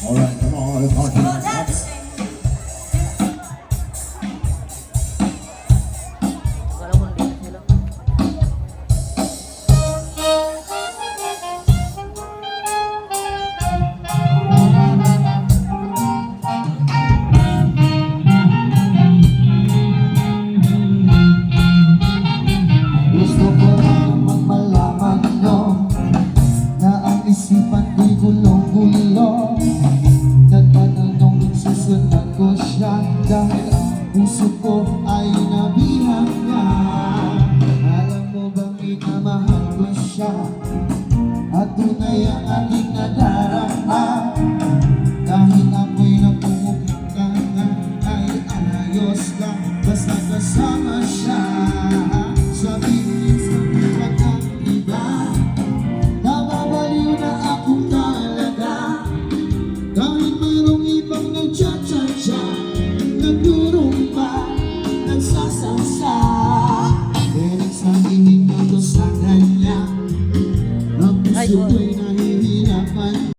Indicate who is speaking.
Speaker 1: Alright, come on, party. Gusto ko namang malaman nyo na ang isipan ko'y gulong-gulo. Nagtanong susunod ko siya dahil ang puso ko ay nabihag niya. Alam mo bang minamahal ko siya at tunay ang aking nadarama. Kahit ako'y napumukha na ay ayos lang basta kasama siya. Sabihin sa pagkang iba, nababaliw na ako talaga. Kahit mayroong ibang nagtsatsa-tsa, nagdurumpa, nagsasasa. Pero sa inig ko sa kanya, ang puso ko'y